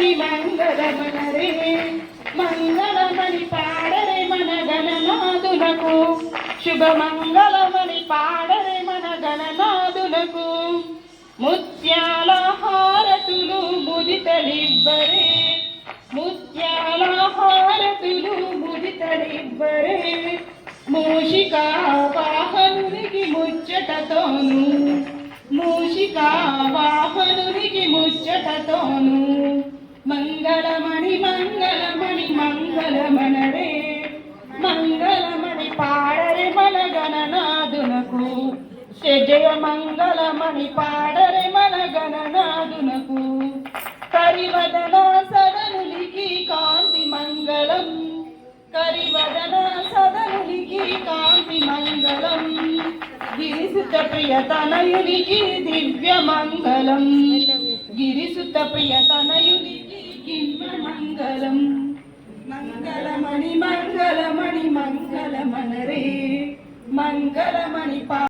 మంగళమణి మంగళమనరే మంగళమణి పాడరే మన గణనాదులకు శుభమంగళమణి పాడరే మన గణనాదులకు ముత్యాల హారతులు ముదితలివ్వరే ముత్యాల హారతులు ముదితలివ్వరే మూషికా వాహనునికి ముచ్చటతోను మూషికా వాహనునికి ముచ్చటతోను మంగళమణి మంగళమణి మంగళమనరే మంగళమణి పాడరే మన గణనాదునకు జయ మంగళమణి పాడరే మన గణనాదునకు కరివదన సదనునికి కాంతి మంగళం కరివదన సదనునికి కాంతి మంగళం గిరిసుత ప్రియతనయునికి దివ్య మంగళం గిరిసుత ప్రియతనయునికి దివ్య మంగళం మంగళమణి మంగళమణి మంగళమనరే మంగళమణి